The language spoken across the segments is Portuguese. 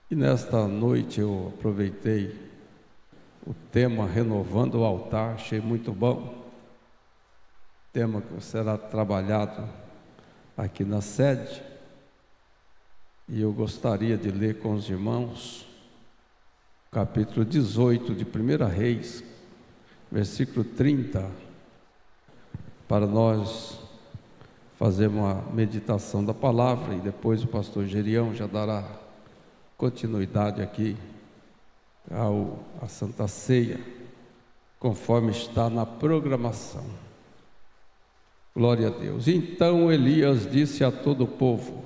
E nesta noite eu aproveitei o tema Renovando o Altar, achei muito bom. Tema que será trabalhado aqui na sede. E eu gostaria de ler com os irmãos capítulo 18 de 1 Reis, versículo 30, para nós fazermos uma meditação da palavra e depois o pastor Gerião já dará continuidade aqui à Santa Ceia, conforme está na programação. Glória a Deus. Então Elias disse a todo o povo: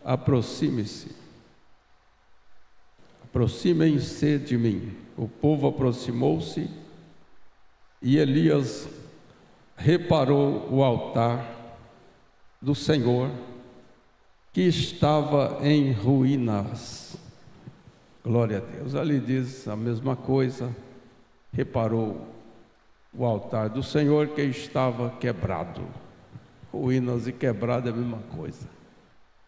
aproxime-se, aproximem-se de mim. O povo aproximou-se e Elias reparou o altar do Senhor, que estava em ruínas. Glória a Deus. Ali diz a mesma coisa. Reparou o altar do Senhor que estava quebrado. Ruínas e quebrado é a mesma coisa.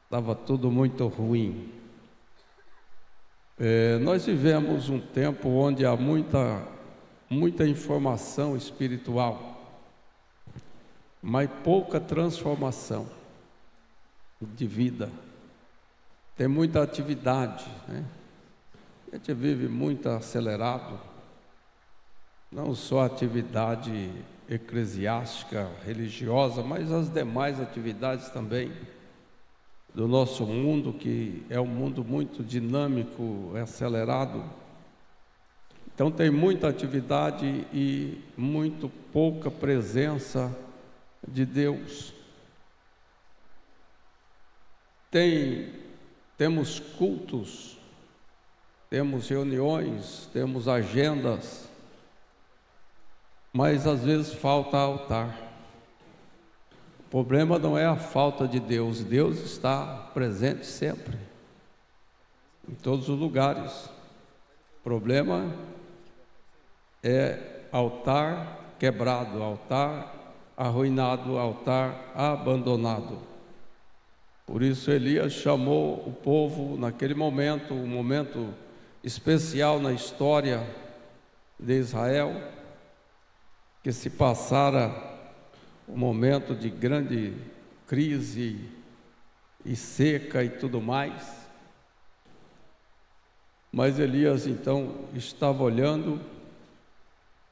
Estava tudo muito ruim. Nós vivemos um tempo onde há muita informação espiritual, mas pouca transformação de vida. Tem muita atividade, né? A gente vive muito acelerado, não só a atividade eclesiástica, religiosa, mas as demais atividades também do nosso mundo, que é um mundo muito dinâmico, acelerado. Então tem muita atividade e muito pouca presença de Deus. Temos cultos, temos reuniões, temos agendas, mas às vezes falta altar. O problema não é a falta de Deus, Deus está presente sempre, em todos os lugares. O problema é altar quebrado, altar arruinado, altar abandonado. Por isso Elias chamou o povo naquele momento, um momento especial na história de Israel, que se passara um momento de grande crise e seca e tudo mais. Mas Elias então estava olhando,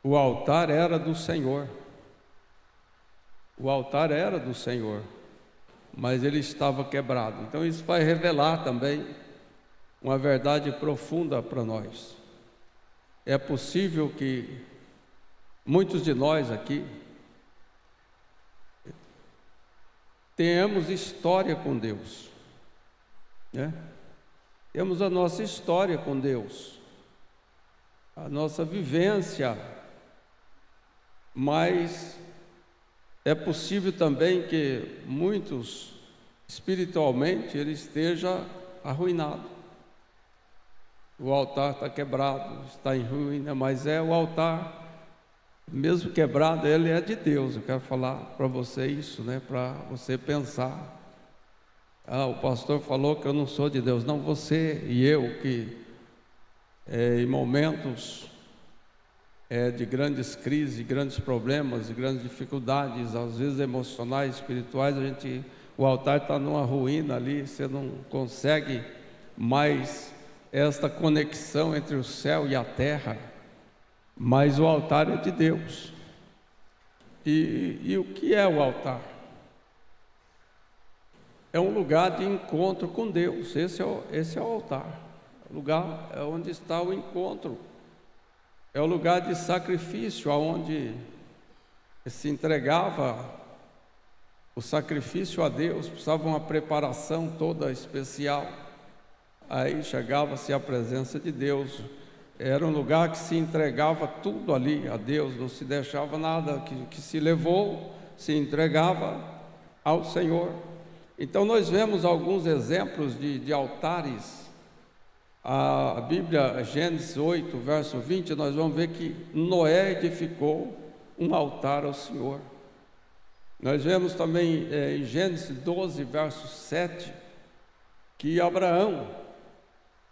o altar era do Senhor. O altar era do Senhor, mas ele estava quebrado. Então isso vai revelar também uma verdade profunda para nós. É possível que muitos de nós aqui tenhamos história com Deus, né? Temos a nossa história com Deus, a nossa vivência, mas é possível também que muitos, espiritualmente, ele esteja arruinado. O altar está quebrado, está em ruína, mas é o altar, mesmo quebrado, ele é de Deus. Eu quero falar para você isso, né? Para você pensar. O pastor falou que eu não sou de Deus. Não, você e eu que em momentos de grandes crises, grandes problemas, grandes dificuldades, às vezes emocionais, espirituais, o altar está numa ruína ali, você não consegue mais esta conexão entre o céu e a terra, mas o altar é de Deus. E o que é o altar? É um lugar de encontro com Deus. Esse é o altar. O lugar é onde está o encontro. É o lugar de sacrifício, onde se entregava o sacrifício a Deus. Precisava uma preparação toda especial. Aí chegava-se à presença de Deus. Era um lugar que se entregava tudo ali a Deus, não se deixava nada, que se levou, se entregava ao Senhor. Então nós vemos alguns exemplos de altares. A Bíblia, Gênesis 8, verso 20, nós vamos ver que Noé edificou um altar ao Senhor. Nós vemos também em Gênesis 12, verso 7, que Abraão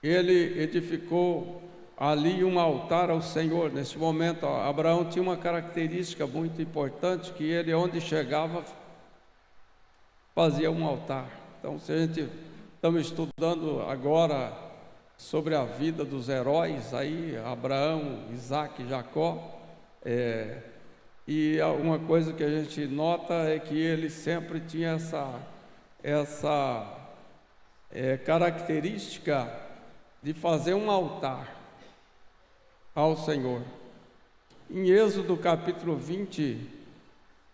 ele edificou ali um altar ao Senhor. Nesse momento, Abraão tinha uma característica muito importante, que ele, onde chegava, fazia um altar. Então, se a gente estamos estudando agora sobre a vida dos heróis, aí Abraão, Isaac e Jacó, e uma coisa que a gente nota é que ele sempre tinha essa característica de fazer um altar ao Senhor. Em Êxodo capítulo 20,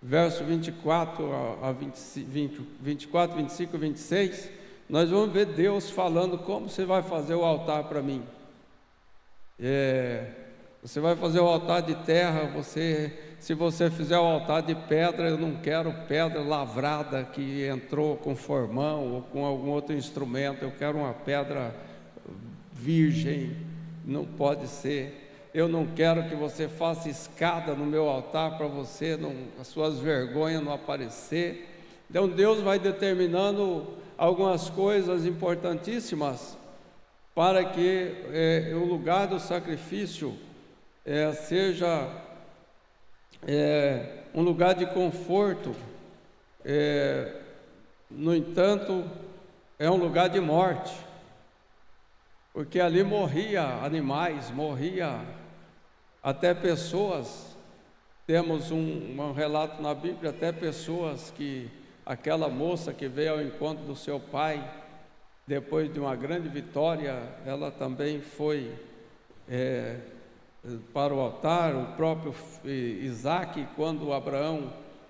verso 24 a 24, 25 e 26, nós vamos ver Deus falando: como você vai fazer o altar para mim? Você vai fazer o altar de terra, se você fizer o altar de pedra, eu não quero pedra lavrada que entrou com formão ou com algum outro instrumento, eu quero uma pedra virgem, não pode ser. Eu não quero que você faça escada no meu altar para as suas vergonhas não aparecer. Então Deus vai determinando algumas coisas importantíssimas para que o lugar do sacrifício seja um lugar de conforto. No entanto, é um lugar de morte, porque ali morria animais, morria até pessoas. Temos um relato na Bíblia, até pessoas que aquela moça que veio ao encontro do seu pai, depois de uma grande vitória, ela também foi para o altar. O próprio Isaac, quando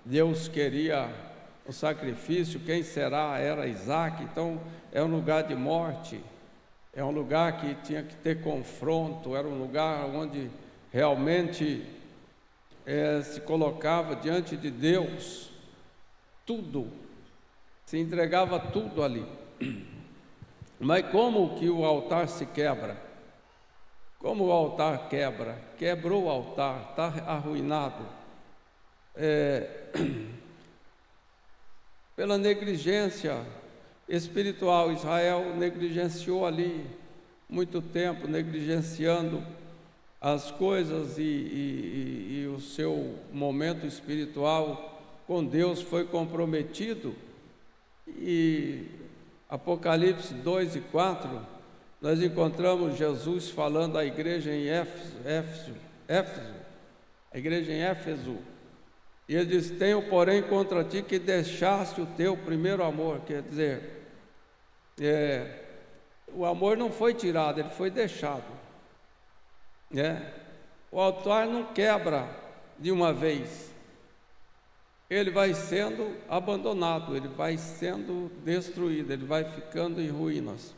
Deus queria o sacrifício, quem será? Era Isaac. Então é um lugar de morte, é um lugar que tinha que ter confronto, era um lugar onde realmente se colocava diante de Deus tudo, se entregava tudo ali. Mas como que o altar se quebra? Como o altar quebra? Quebrou o altar, está arruinado. Pela negligência espiritual. Israel negligenciou ali muito tempo, negligenciando as coisas, e o seu momento espiritual com Deus foi comprometido. E Apocalipse 2 e 4, nós encontramos Jesus falando à igreja em Éfeso, a igreja em Éfeso, e ele diz: tenho porém contra ti que deixaste o teu primeiro amor. Quer dizer, o amor não foi tirado, ele foi deixado. O altar não quebra de uma vez, ele vai sendo abandonado, ele vai sendo destruído, ele vai ficando em ruínas.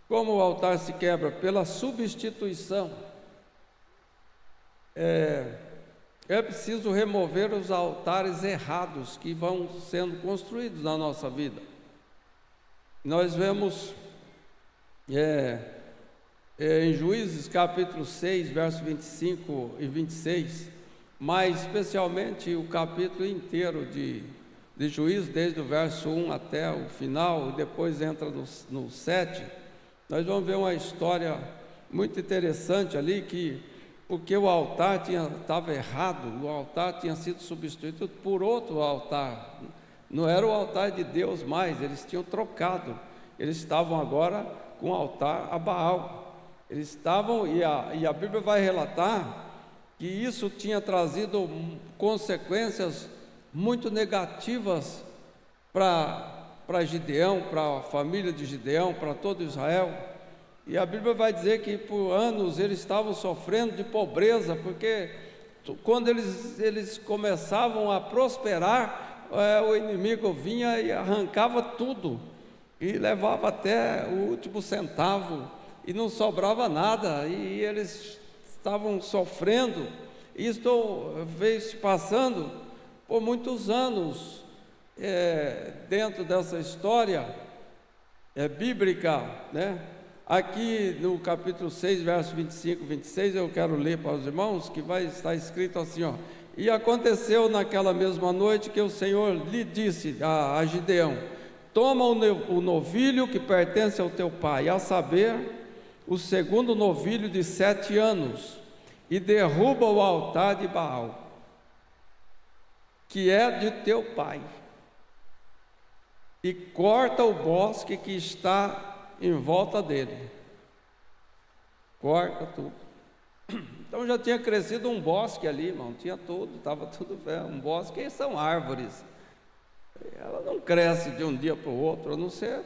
Como o altar se quebra? Pela substituição. É preciso remover os altares errados que vão sendo construídos na nossa vida. Nós vemos em Juízes capítulo 6, versos 25 e 26, mas especialmente o capítulo inteiro de Juízes, desde o verso 1 até o final, e depois entra no 7, nós vamos ver uma história muito interessante ali, porque o altar estava errado, o altar tinha sido substituído por outro altar, não era o altar de Deus mais, eles tinham trocado, eles estavam agora com o altar a Baal. Eles estavam, e a Bíblia vai relatar que isso tinha trazido consequências muito negativas para Gideão, para a família de Gideão, para todo Israel. E a Bíblia vai dizer que por anos eles estavam sofrendo de pobreza, porque quando eles começavam a prosperar, o inimigo vinha e arrancava tudo, e levava até o último centavo, e não sobrava nada, e eles estavam sofrendo. Isso veio se passando por muitos anos. Dentro dessa história bíblica, aqui no capítulo 6, verso 25 e 26, eu quero ler para os irmãos, que vai estar escrito assim: e aconteceu naquela mesma noite que o Senhor lhe disse a Gideão: toma o novilho que pertence ao teu pai, a saber, o segundo novilho de 7 anos, e derruba o altar de Baal, que é de teu pai, e corta o bosque que está em volta dele. Corta tudo. Então já tinha crescido um bosque ali, irmão, tinha tudo, estava tudo bem. Um bosque são árvores, ela não cresce de um dia para o outro, a não ser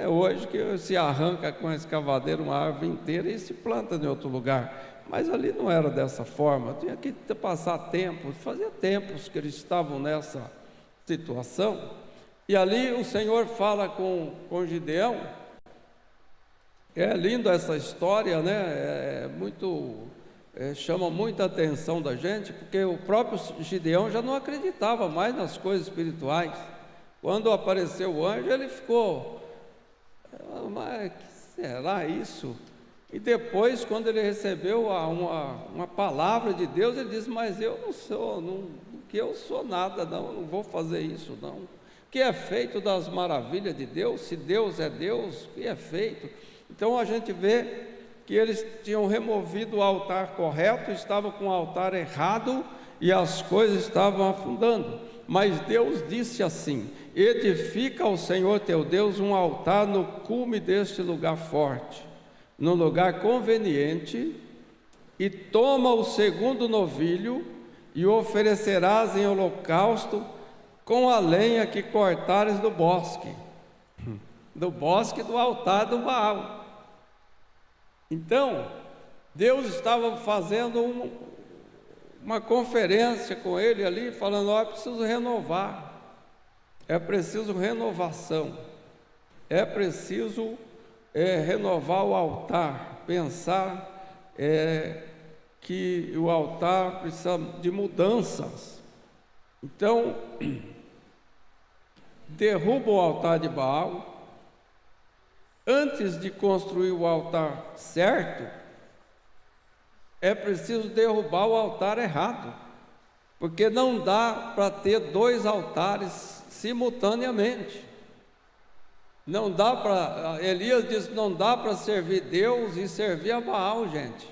hoje que se arranca com a escavadeira uma árvore inteira e se planta em outro lugar. Mas ali não era dessa forma, tinha que passar tempo, fazia tempos que eles estavam nessa situação. E ali o Senhor fala com Gideão. É lindo essa história, né? Chama muita atenção da gente, porque o próprio Gideão já não acreditava mais nas coisas espirituais. Quando apareceu o anjo, ele ficou, mas que será isso? E depois, quando ele recebeu uma palavra de Deus, ele disse: mas eu não sou, que eu sou nada, não vou fazer isso, não. O que é feito das maravilhas de Deus? Se Deus é Deus, o que é feito? Então a gente vê que eles tinham removido o altar correto, estavam com o altar errado e as coisas estavam afundando. Mas Deus disse assim: edifica ao Senhor teu Deus um altar no cume deste lugar forte, no lugar conveniente, e toma o segundo novilho e o oferecerás em holocausto com a lenha que cortares do bosque do altar do Baal. Então, Deus estava fazendo uma conferência com ele ali, falando: é preciso renovar, é preciso renovação, é preciso renovar o altar, pensar que o altar precisa de mudanças. Então, derruba o altar de Baal. Antes de construir o altar certo, é preciso derrubar o altar errado, porque não dá para ter 2 altares simultaneamente. Não dá para, Elias disse, não dá para servir Deus e servir a Baal, gente.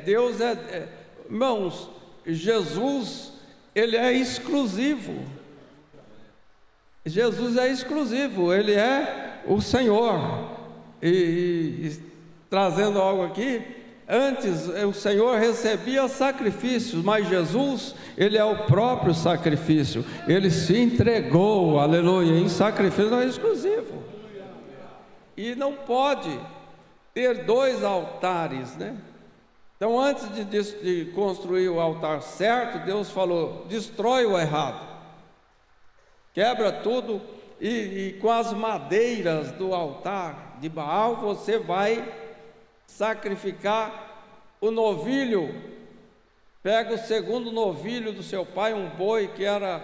Deus irmãos, Jesus, ele é exclusivo. Jesus é exclusivo, ele é o Senhor. E trazendo algo aqui, antes o Senhor recebia sacrifícios, mas Jesus, ele é o próprio sacrifício, ele se entregou, aleluia, em sacrifício, não é exclusivo. E não pode ter 2 altares, né? Então, antes de construir o altar certo, Deus falou: destrói o errado, quebra tudo, e com as madeiras do altar de Baal você vai sacrificar o novilho. Pega o segundo novilho do seu pai, um boi que era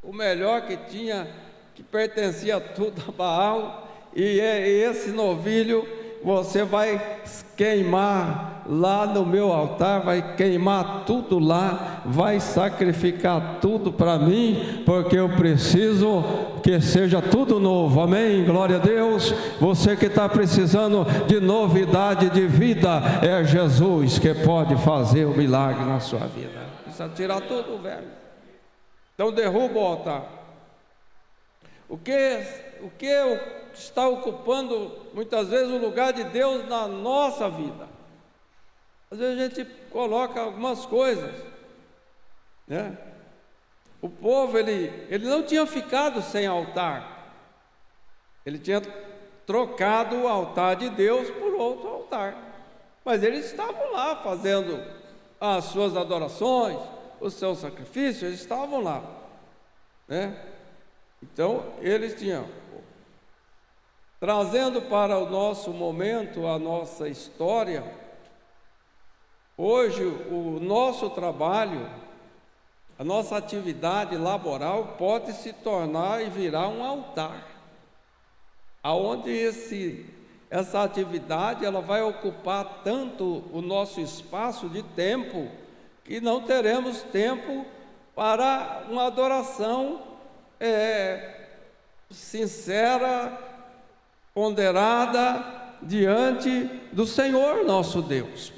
o melhor que tinha, que pertencia tudo a Baal, e esse novilho você vai queimar lá no meu altar, vai queimar tudo lá, vai sacrificar tudo para mim, porque eu preciso que seja tudo novo, amém? Glória a Deus. Você que está precisando de novidade de vida, é Jesus que pode fazer o milagre na sua vida. Precisa tirar tudo, velho. Então derruba o altar. O que está ocupando muitas vezes o lugar de Deus na nossa vida? Às vezes a gente coloca algumas coisas, né? O povo, ele não tinha ficado sem altar, ele tinha trocado o altar de Deus por outro altar, mas eles estavam lá fazendo as suas adorações, os seus sacrifícios, eles estavam lá, né? Então eles tinham, trazendo para o nosso momento, a nossa história. Hoje o nosso trabalho, a nossa atividade laboral pode se tornar e virar um altar, aonde essa atividade ela vai ocupar tanto o nosso espaço de tempo, que não teremos tempo para uma adoração sincera, ponderada diante do Senhor nosso Deus.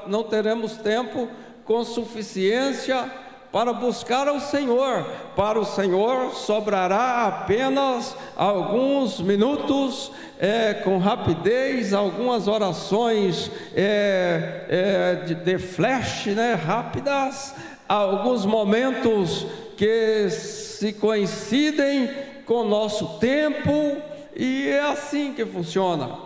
Não teremos tempo com suficiência para buscar ao Senhor. Para o Senhor sobrará apenas alguns minutos, com rapidez, algumas orações de flash, rápidas, alguns momentos que se coincidem com o nosso tempo, e é assim que funciona,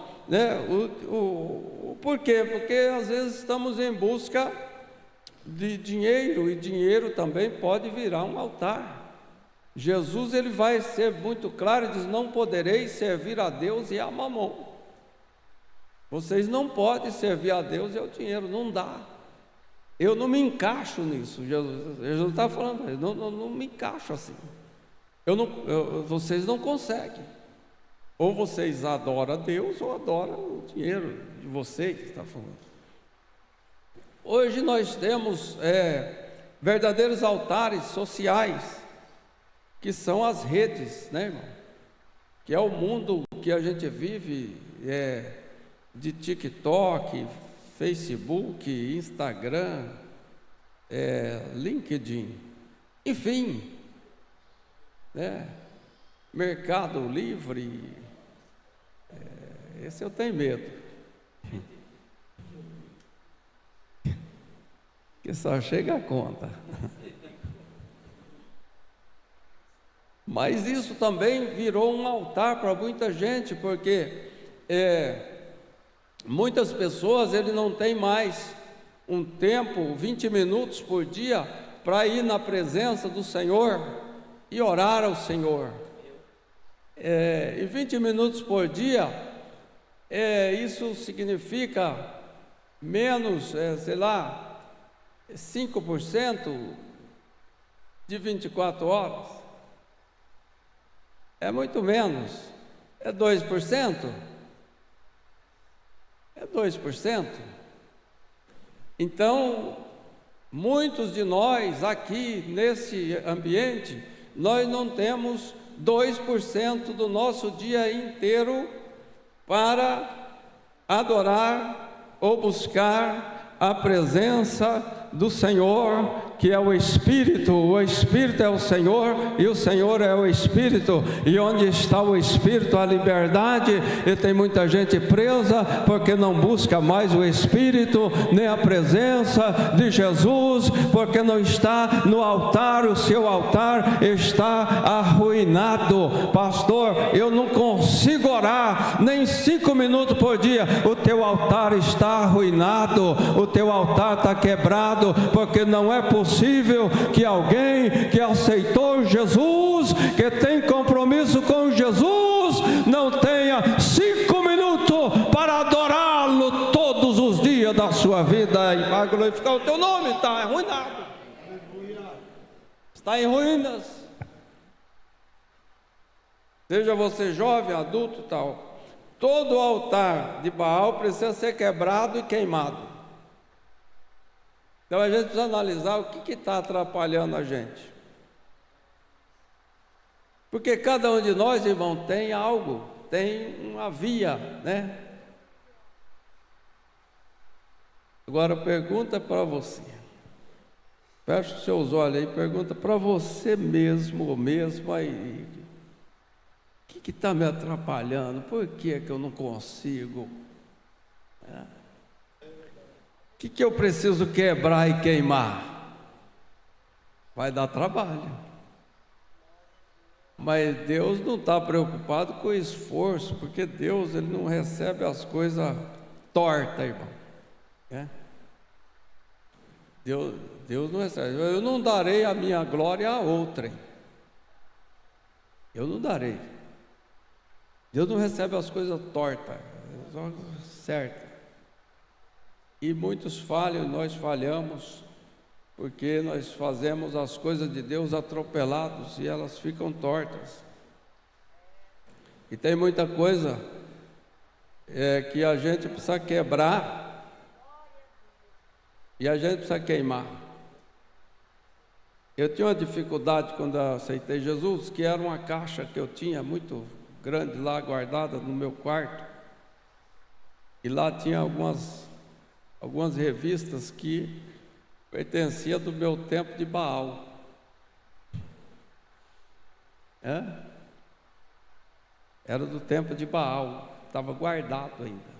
por quê? Porque às vezes estamos em busca de dinheiro, e dinheiro também pode virar um altar. Jesus, ele vai ser muito claro e diz: não podereis servir a Deus e a mamon. Vocês não podem servir a Deus e ao dinheiro, não dá. Eu não me encaixo nisso. Jesus está falando, eu não me encaixo assim. Vocês não conseguem. Ou vocês adoram a Deus ou adoram o dinheiro de vocês, está falando. Hoje nós temos verdadeiros altares sociais, que são as redes, irmão? Que é o mundo que a gente vive, de TikTok, Facebook, Instagram, LinkedIn, enfim, Mercado Livre, esse eu tenho medo, que só chega a conta. Mas isso também virou um altar para muita gente, porque muitas pessoas, ele não tem mais um tempo, 20 minutos por dia, para ir na presença do Senhor e orar ao Senhor. E 20 minutos por dia, isso significa menos, 5% de 24 horas. É muito menos. É 2%? É 2%. Então, muitos de nós aqui nesse ambiente, nós não temos 2% do nosso dia inteiro para adorar ou buscar a presença do Senhor, que é o Espírito é o Senhor, e o Senhor é o Espírito, e onde está o Espírito, a liberdade, e tem muita gente presa, porque não busca mais o Espírito, nem a presença de Jesus, porque não está no altar, o seu altar está arruinado. Pastor, eu não consigo orar, nem 5 minutos por dia, o teu altar está arruinado, o teu altar está quebrado, porque não é possível que alguém que aceitou Jesus, que tem compromisso com Jesus, não tenha 5 minutos para adorá-lo todos os dias da sua vida e para glorificar o teu nome. Está arruinado, está em ruínas. Seja você jovem, adulto, tal, todo altar de Baal precisa ser quebrado e queimado. Então a gente precisa analisar o que está atrapalhando a gente. Porque cada um de nós, irmão, tem algo, tem uma via, Agora pergunta para você. Fecha os seus olhos aí, pergunta para você mesmo ou mesmo aí. O que está me atrapalhando? Por que eu não consigo? O que eu preciso quebrar e queimar? Vai dar trabalho. Mas Deus não está preocupado com o esforço, porque Deus, ele não recebe as coisas tortas, irmão. Deus não recebe. Eu não darei a minha glória a outrem. Eu não darei. Deus não recebe as coisas tortas, certas. E muitos falham, nós falhamos, porque nós fazemos as coisas de Deus atropelados e elas ficam tortas. E tem muita coisa que a gente precisa quebrar e a gente precisa queimar. Eu tinha uma dificuldade quando eu aceitei Jesus, que era uma caixa que eu tinha muito grande lá guardada no meu quarto, e lá tinha algumas revistas que pertenciam do meu tempo de Baal. Era do tempo de Baal, estava guardado ainda.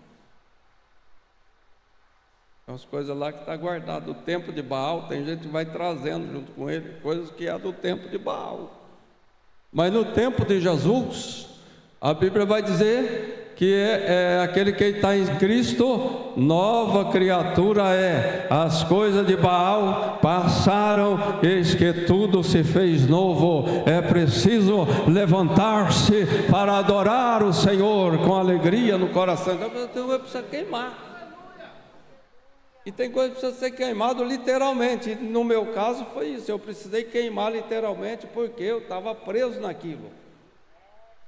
Tem umas coisas lá que está guardado. O tempo de Baal, tem gente que vai trazendo junto com ele coisas que é do tempo de Baal. Mas no tempo de Jesus, a Bíblia vai dizer que é aquele que está em Cristo, nova criatura é. As coisas de Baal passaram, eis que tudo se fez novo. É preciso levantar-se para adorar o Senhor com alegria no coração. Então você precisa queimar. E tem coisa que precisa ser queimado literalmente. No meu caso foi isso, eu precisei queimar literalmente porque eu estava preso naquilo.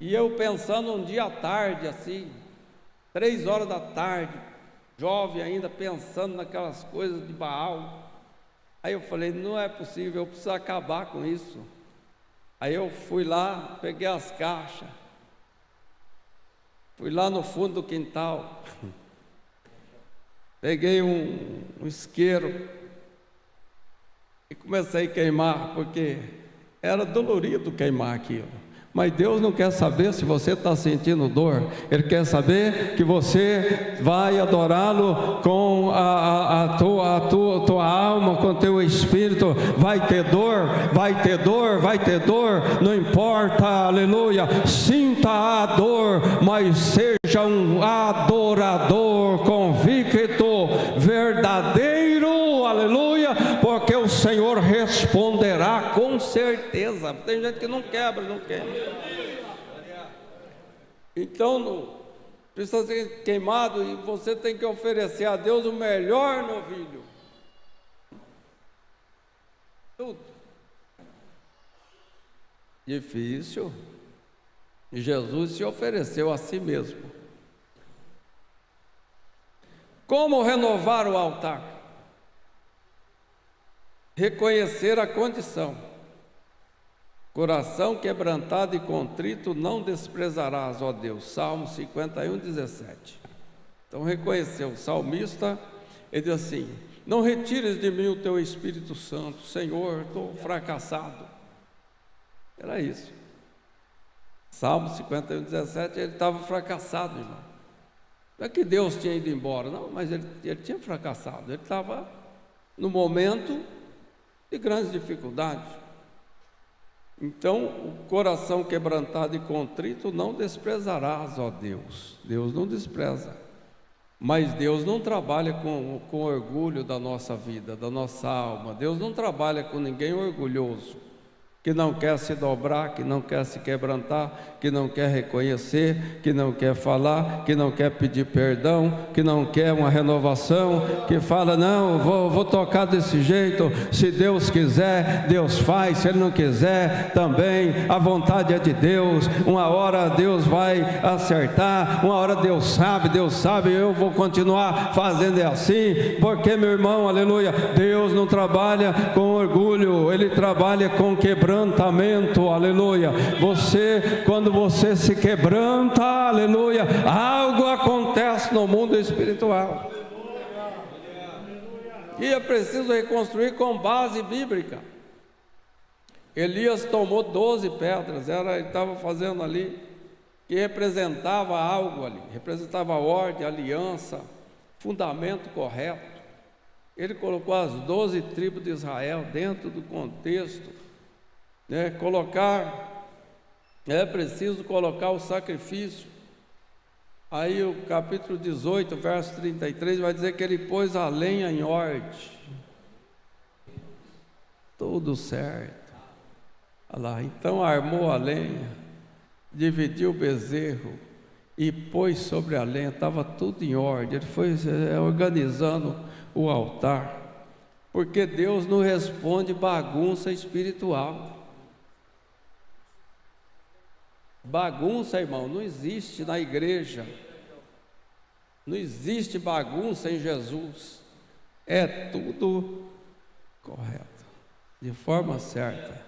E eu pensando um dia à tarde, assim, 3 horas da tarde, jovem ainda, pensando naquelas coisas de Baal. Aí eu falei, não é possível, eu preciso acabar com isso. Aí eu fui lá, peguei as caixas, fui lá no fundo do quintal, peguei um isqueiro e comecei a queimar, porque era dolorido queimar aquilo. Mas Deus não quer saber se você está sentindo dor. Ele quer saber que você vai adorá-lo com a tua alma, com o teu espírito. Vai ter dor, vai ter dor, vai ter dor. Não importa, aleluia. Sinta a dor, mas seja um adorador convicto, verdadeiro, aleluia. Porque o Senhor responderá com certeza. Tem gente que não quebra, não quer. Então precisa ser queimado, e você tem que oferecer a Deus o melhor novilho. Tudo difícil, e Jesus se ofereceu a si mesmo. Como renovar o altar? Reconhecer a condição. Coração quebrantado e contrito não desprezarás, ó Deus. Salmo 51, 17. Então reconheceu o salmista, ele diz assim: não retires de mim o teu Espírito Santo, Senhor, estou fracassado. Era isso. Salmo 51, 17, ele estava fracassado, irmão. Não é que Deus tinha ido embora, não, mas ele tinha fracassado. Ele estava no momento de grandes dificuldades. Então, o coração quebrantado e contrito não desprezarás, ó Deus. Deus não despreza. Mas Deus não trabalha com orgulho da nossa vida, da nossa alma. Deus não trabalha com ninguém orgulhoso, que não quer se dobrar, que não quer se quebrantar, que não quer reconhecer, que não quer falar, que não quer pedir perdão, que não quer uma renovação, que fala, não, vou tocar desse jeito, se Deus quiser, Deus faz, se Ele não quiser, também, a vontade é de Deus. Uma hora Deus vai acertar, uma hora Deus sabe, eu vou continuar fazendo assim, porque, meu irmão, aleluia, Deus não trabalha com orgulho, Ele trabalha com quebrantamento, aleluia. Quando você se quebranta, aleluia, algo acontece no mundo espiritual. E é preciso reconstruir com base bíblica. Elias tomou 12 pedras, ele estava fazendo ali, que representava algo ali, representava ordem, aliança, fundamento correto. Ele colocou as 12 tribos de Israel dentro do contexto. É preciso colocar o sacrifício. Aí o capítulo 18, verso 33 vai dizer que ele pôs a lenha em ordem. Tudo certo. Olha lá, então armou a lenha, dividiu o bezerro e pôs sobre a lenha, estava tudo em ordem. Ele foi organizando o altar, porque Deus não responde bagunça espiritual. Bagunça, irmão, não existe na igreja. Não existe bagunça em Jesus. É tudo correto. de forma certa.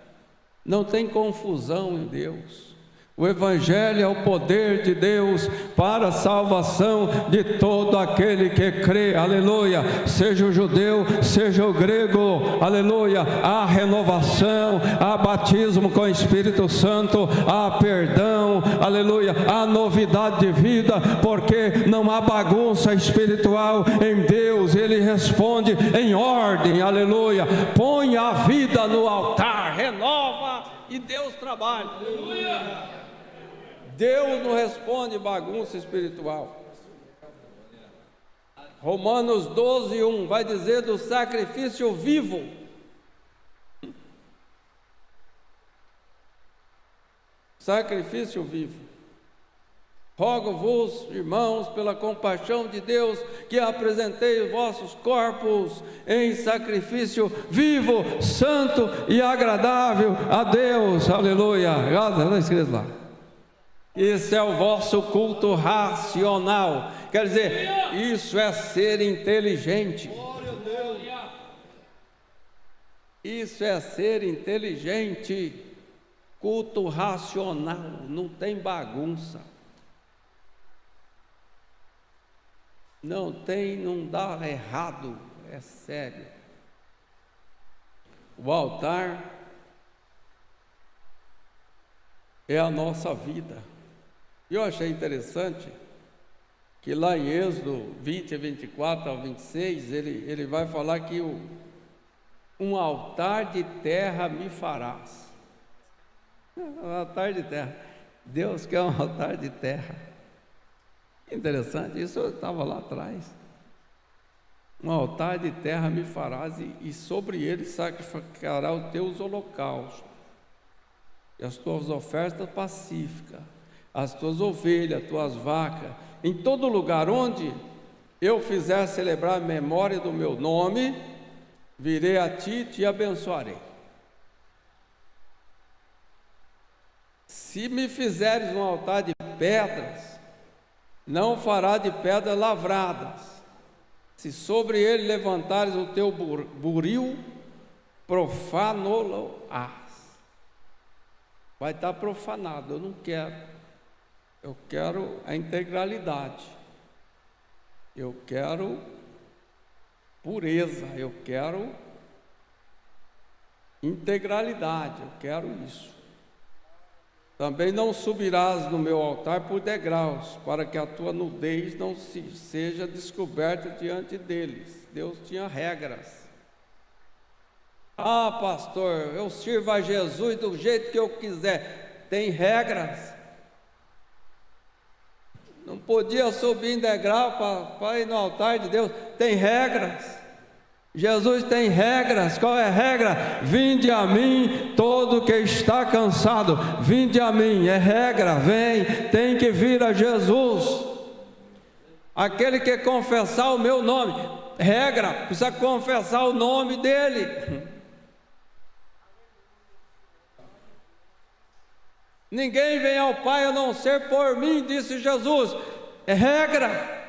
Não tem confusão em Deus. O Evangelho é o poder de Deus para a salvação de todo aquele que crê, aleluia, seja o judeu, seja o grego, aleluia. Há renovação, há batismo com o Espírito Santo, há perdão, aleluia, há novidade de vida, porque não há bagunça espiritual em Deus. Ele responde em ordem, aleluia. Põe a vida no altar, renova e Deus trabalha, aleluia. Deus não responde bagunça espiritual. Romanos 12:1 vai dizer do sacrifício vivo. Sacrifício vivo. Rogo-vos, irmãos, pela compaixão de Deus, que apresentei os vossos corpos em sacrifício vivo, santo e agradável a Deus. Aleluia. Está escrito lá. Esse é o vosso culto racional. Quer dizer, isso é ser inteligente. Isso é ser inteligente. Culto racional, não tem bagunça. Não dá errado, é sério. O altar é a nossa vida. E eu achei interessante que lá em Êxodo 20, 24 ao 26, ele vai falar que um altar de terra me farás. Um altar de terra. Deus quer um altar de terra. Interessante, isso eu estava lá atrás. Um altar de terra me farás, e sobre ele sacrificará os teus holocaustos, e as tuas ofertas pacíficas, as tuas ovelhas, as tuas vacas, em todo lugar onde eu fizer celebrar a memória do meu nome, virei a ti e te abençoarei. Se me fizeres um altar de pedras, não fará de pedras lavradas. Se sobre ele levantares o teu buril, profano-lo-ás. Vai estar profanado, eu não quero. Eu quero a integralidade, eu quero pureza, eu quero integralidade, eu quero isso. Também não subirás no meu altar por degraus, para que a tua nudez não seja descoberta diante deles. Deus tinha regras. Ah, pastor, eu sirvo a Jesus do jeito que eu quiser. Tem regras. Não podia subir em degrau para ir no altar de Deus. Tem regras. Jesus tem regras. Qual é a regra? Vinde a mim todo que está cansado. Vinde a mim, é regra. Vem, tem que vir a Jesus. Aquele que confessar o meu nome, regra, precisa confessar o nome dele. Ninguém vem ao Pai a não ser por mim, disse Jesus. É regra.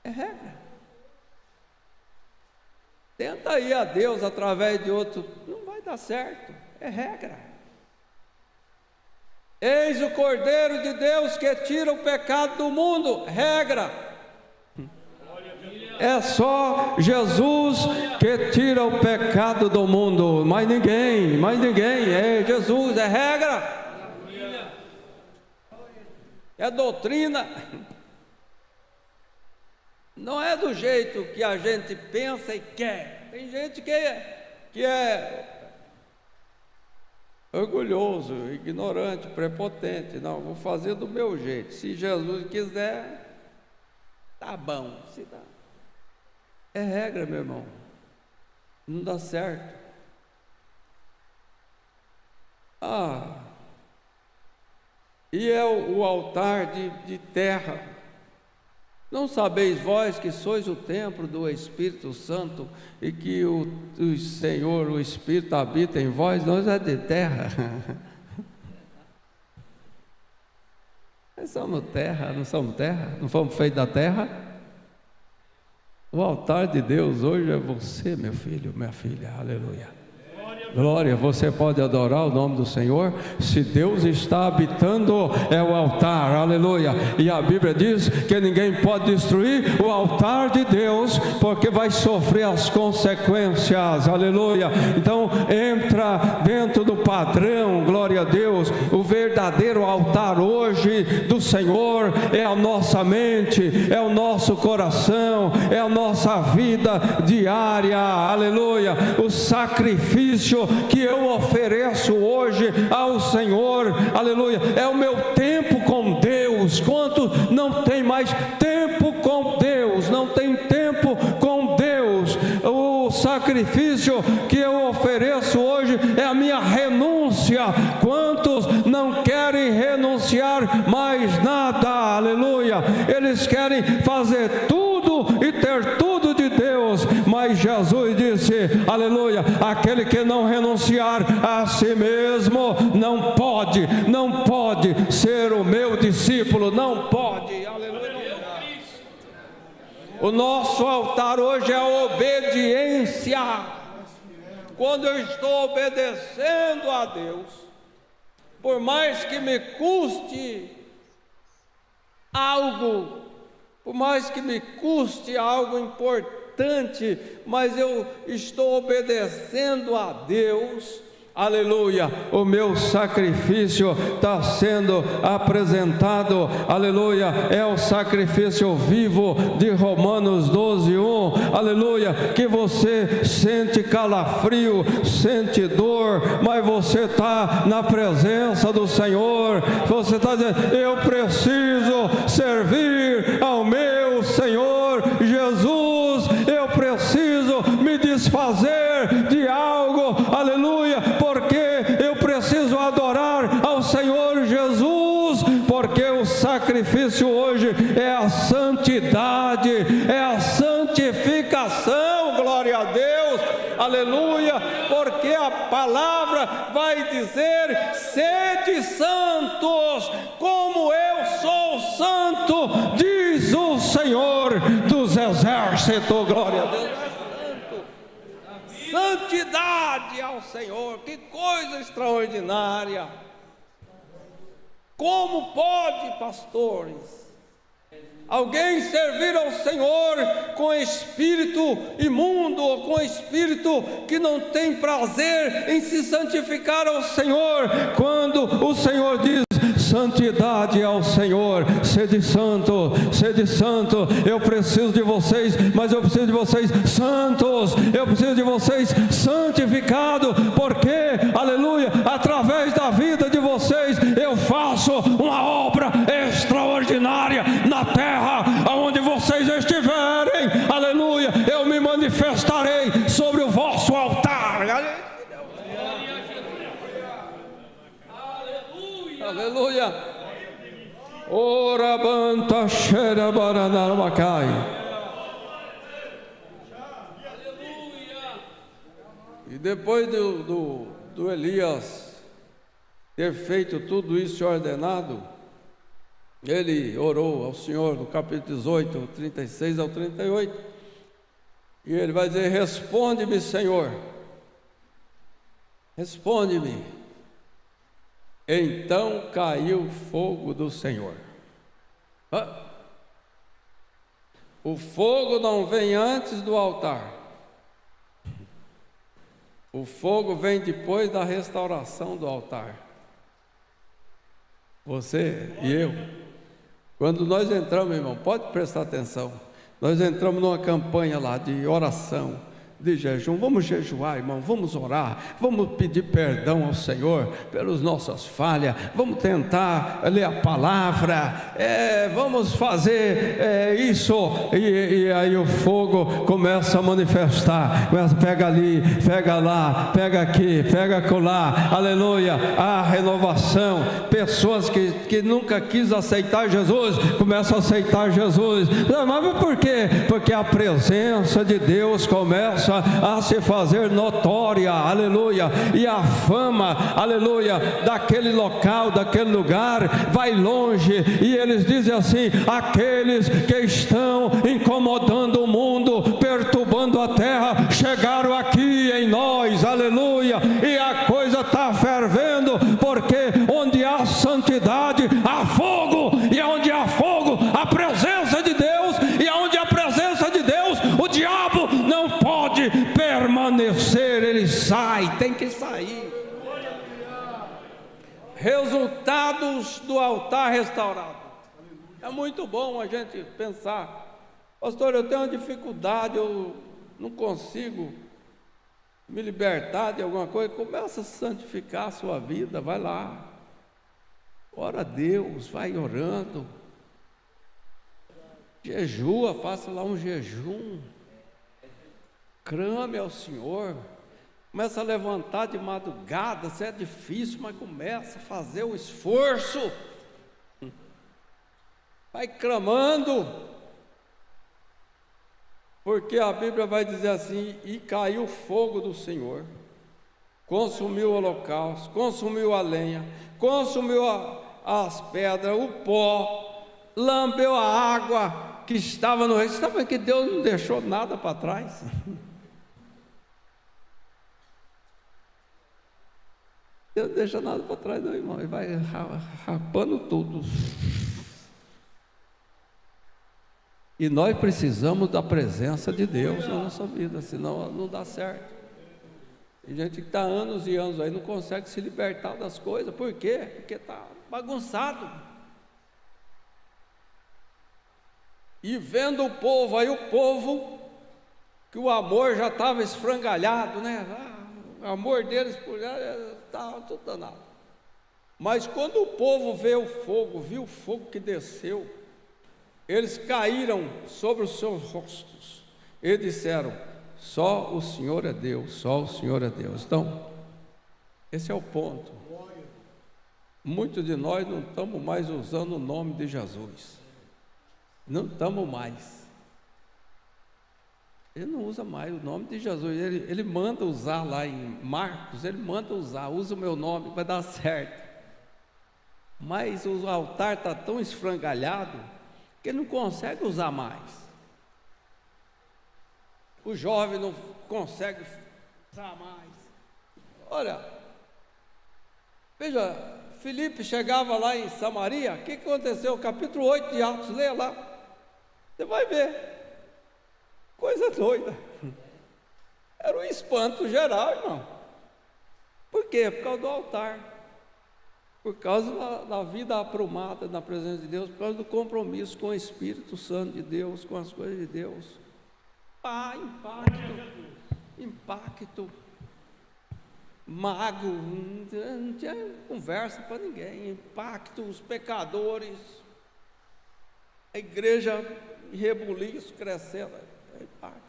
É regra. Tenta ir a Deus através de outro, não vai dar certo. É regra. Eis o Cordeiro de Deus que tira o pecado do mundo. Regra. É só Jesus que tira o pecado do mundo, mais ninguém, é Jesus, é regra, é doutrina, não é do jeito que a gente pensa e quer. Tem gente que é orgulhoso, ignorante, prepotente. Não, vou fazer do meu jeito, se Jesus quiser, tá bom, se dá. É regra, meu irmão, não dá certo. E é o altar de terra. Não sabeis vós que sois o templo do Espírito Santo e que o Senhor, o Espírito habita em vós? Nós é de terra. Nós somos terra, não somos terra? Não fomos feitos da terra? O altar de Deus hoje é você, meu filho, minha filha, aleluia. Glória, você pode adorar o nome do Senhor. Se Deus está habitando, é o altar, aleluia. E a Bíblia diz que ninguém pode destruir o altar de Deus, porque vai sofrer as consequências, aleluia. Então entra dentro do padrão, glória a Deus. O verdadeiro altar hoje do Senhor é a nossa mente, é o nosso coração, é a nossa vida diária, aleluia. O sacrifício que eu ofereço hoje ao Senhor, aleluia, é o meu tempo com Deus. Quanto não tem mais tempo com Deus, não tem tempo com Deus. O sacrifício que eu ofereço hoje é a minha renúncia. Quantos não querem renunciar mais nada, aleluia? Eles querem fazer tudo e ter tudo de Deus, mas Jesus disse, aleluia, aquele que não renunciar a si mesmo não pode ser o meu discípulo, não pode, aleluia. O nosso altar hoje é a obediência. Quando eu estou obedecendo a Deus, por mais que me custe algo, por mais que me custe algo importante, mas eu estou obedecendo a Deus, aleluia, o meu sacrifício está sendo apresentado, aleluia, é o sacrifício vivo de Romanos 12:1, aleluia, que você sente calafrio, sente dor, mas você está na presença do Senhor, você está dizendo, eu preciso servir ao meu Senhor Jesus, eu preciso me desfazer de algo, aleluia, porque eu preciso adorar ao Senhor Jesus, porque o sacrifício hoje é a santidade, é a santificação, glória a Deus, aleluia, porque a palavra vai dizer, sede santos, como eu sou santo, diz o Senhor dos exércitos, glória a Deus. Santidade ao Senhor, que coisa extraordinária. Como pode, pastores, alguém servir ao Senhor com espírito imundo, ou com espírito que não tem prazer em se santificar ao Senhor, quando o Senhor diz, santidade ao Senhor, sede santo, eu preciso de vocês, mas eu preciso de vocês santos, eu preciso de vocês santificados, porque, aleluia, através da vida de vocês, eu faço uma obra extraordinária na terra, aonde vocês estiverem, aleluia, eu me manifestarei sobre o vosso altar, aleluia. Ora banta xera baranarmacai. E depois do Elias ter feito tudo isso ordenado, ele orou ao Senhor no capítulo 18, 36 ao 38, e ele vai dizer, responde-me, Senhor, responde-me. Então caiu fogo do Senhor. O fogo não vem antes do altar. O fogo vem depois da restauração do altar. Você e eu, quando nós entramos, irmão, pode prestar atenção, nós entramos numa campanha lá de oração, de jejum, vamos jejuar, irmão, vamos orar, vamos pedir perdão ao Senhor pelas nossas falhas, vamos tentar ler a palavra, vamos fazer isso, e aí o fogo começa a manifestar, pega ali, pega lá, pega aqui, pega acolá, aleluia, a renovação, pessoas que nunca quis aceitar Jesus, começam a aceitar Jesus, mas por quê? Porque a presença de Deus começa começa a se fazer notória, aleluia, e a fama, aleluia, daquele local, daquele lugar, vai longe, e eles dizem assim: aqueles que estão incomodando o mundo, perturbando a terra, chegaram aqui em nós, aleluia, e a coisa está fervendo, porque onde há santidade, há fogo, e onde há fogo, a presença de Deus, e onde há presença de Deus, o diabo não pode permanecer, ele sai, tem que sair. Resultados do altar restaurado. É muito bom a gente pensar: pastor, eu tenho uma dificuldade, eu não consigo me libertar de alguma coisa. Começa a santificar a sua vida, vai lá, ora a Deus, vai orando, jejua, faça lá um jejum, clame ao Senhor, começa a levantar de madrugada. Se é difícil, mas começa a fazer o esforço, vai clamando, porque a Bíblia vai dizer assim: e caiu o fogo do Senhor, consumiu o holocausto, consumiu a lenha, consumiu as pedras, o pó, lambeu a água que estava no rei. Você sabe que Deus não deixou nada para trás? Deus não deixa nada para trás não, irmão, ele vai rapando tudo. E nós precisamos da presença de Deus na nossa vida, senão não dá certo. Tem gente que está anos e anos aí, não consegue se libertar das coisas. Por quê? Porque está bagunçado. E vendo o povo, aí o povo, que o amor já estava esfrangalhado, né? O amor deles por estava tudo danado. Mas quando o povo vê o fogo, viu o fogo que desceu, eles caíram sobre os seus rostos e disseram: só o Senhor é Deus, só o Senhor é Deus. Então, esse é o ponto. Muitos de nós não estamos mais usando o nome de Jesus. Não estamos mais. Ele não usa mais o nome de Jesus. Ele manda usar lá em Marcos, ele manda usar, usa o meu nome, vai dar certo. Mas o altar está tão esfrangalhado que ele não consegue usar mais. O jovem não consegue usar mais. Olha, veja, Filipe chegava lá em Samaria. O que aconteceu? Capítulo 8 de Atos, leia lá, você vai ver. Coisa doida. Era um espanto geral, irmão. Por quê? Por causa do altar, por causa da vida aprumada na presença de Deus, por causa do compromisso com o Espírito Santo de Deus, com as coisas de Deus. Impacto, mago, não tinha conversa para ninguém. Impacto, os pecadores, a igreja em rebuliço, crescendo. Impacto.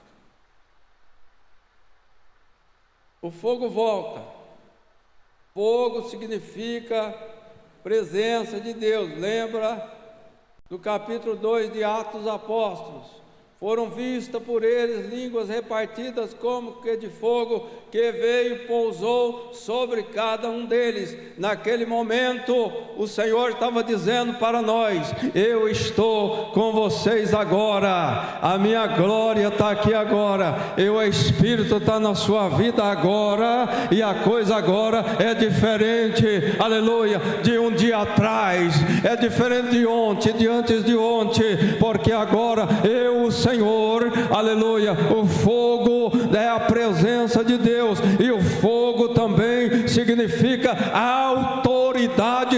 O fogo volta. Fogo significa presença de Deus. Lembra do capítulo 2 de Atos dos Apóstolos? Foram vistas por eles línguas repartidas como que de fogo, que veio e pousou sobre cada um deles. Naquele momento, o Senhor estava dizendo para nós: eu estou com vocês agora, a minha glória está aqui agora, o Espírito está na sua vida agora, e a coisa agora é diferente, aleluia, de um dia atrás, é diferente de ontem, de antes de ontem, porque agora o Senhor, aleluia, o fogo é a presença de Deus, e o fogo também significa autoridade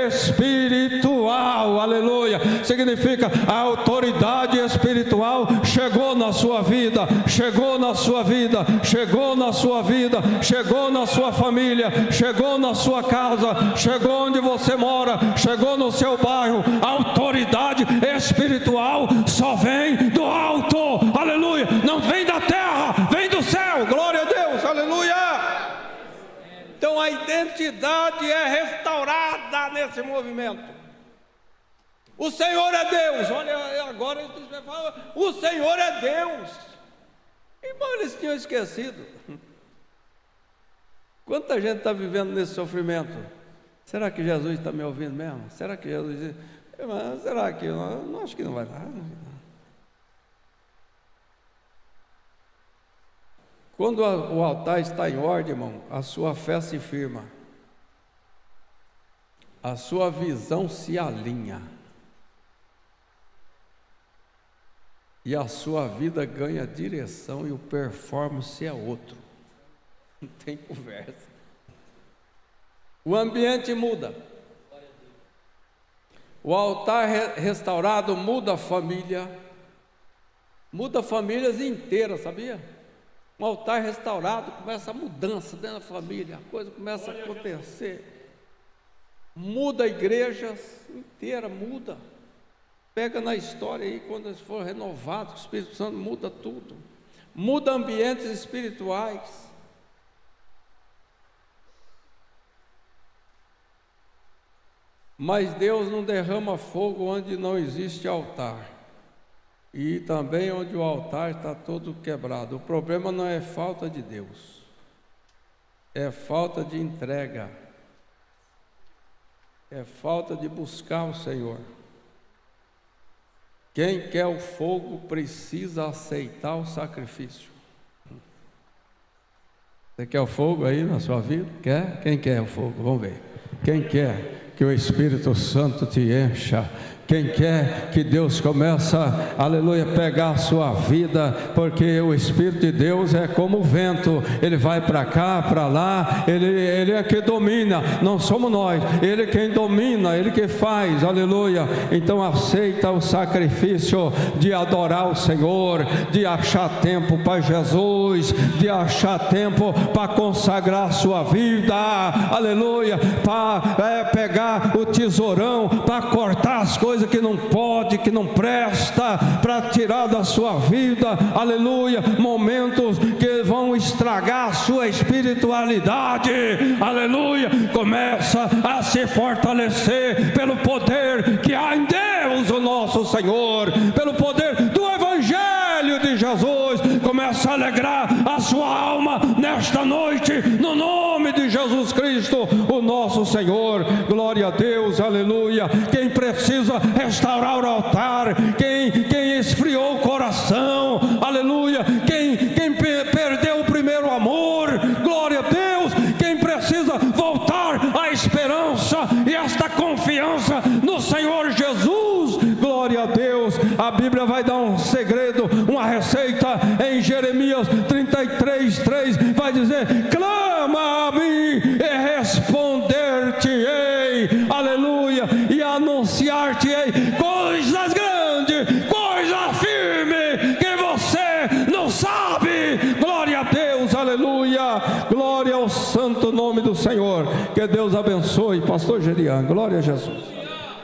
espiritual, aleluia, significa a autoridade espiritual chegou na sua vida, chegou na sua vida, chegou na sua vida, chegou na sua família, chegou na sua casa, chegou onde você mora, chegou no seu bairro. A autoridade espiritual só vem do alto, aleluia, não vem da terra, vem do céu, glória a Deus, aleluia. Então a identidade é restaurada nesse movimento. O Senhor é Deus. Olha, agora ele fala: o Senhor é Deus. Irmão, eles tinham esquecido. Quanta gente está vivendo nesse sofrimento? Será que Jesus está me ouvindo mesmo? Será que Jesus diz, irmão, será que eu não acho que não vai dar? Quando o altar está em ordem, irmão, a sua fé se firma, a sua visão se alinha e a sua vida ganha direção e o performance é outro. Não tem conversa. O ambiente muda. O altar restaurado muda a família. Muda famílias inteiras, sabia? Um altar restaurado começa a mudança dentro da família. A coisa começa a acontecer. Muda igrejas inteiras, muda. Pega na história aí, quando eles foram renovados, o Espírito Santo muda tudo. Muda ambientes espirituais. Mas Deus não derrama fogo onde não existe altar. E também onde o altar está todo quebrado. O problema não é falta de Deus, é falta de entrega, é falta de buscar o Senhor. Quem quer o fogo precisa aceitar o sacrifício. Você quer o fogo aí na sua vida? Quer? Quem quer o fogo? Vamos ver. Quem quer que o Espírito Santo te encha? Quem quer que Deus começa, aleluia, pegar a sua vida, porque o Espírito de Deus é como o vento, ele vai para cá, para lá, ele é que domina, não somos nós, ele é quem domina, ele que faz, aleluia. Então aceita o sacrifício de adorar o Senhor, de achar tempo para Jesus, de achar tempo para consagrar a sua vida, aleluia, para pegar o tesourão, para cortar as coisas que não pode, que não presta, para tirar da sua vida, aleluia, momentos que vão estragar a sua espiritualidade, aleluia. Começa a se fortalecer pelo poder que há em Deus, o nosso Senhor, pelo poder do Evangelho de Jesus. Começa a alegrar a sua alma nesta noite, no nome de Jesus Cristo, o nosso Senhor. Glória a Deus, aleluia. Quem precisa restaurar o altar, quem esfriou o coração, aleluia, quem perdeu o primeiro amor, glória a Deus, quem precisa voltar à esperança e esta confiança no Senhor Jesus, glória a Deus. A Bíblia vai dar um segredo, uma receita em Jeremias 33:3, vai dizer: clama a mim e responder-te-ei, aleluia, e anunciar-te-ei coisas grandes, coisas firmes que você não sabe. Glória a Deus, aleluia, glória ao santo nome do Senhor. Que Deus abençoe, pastor Gerian. Glória a Jesus.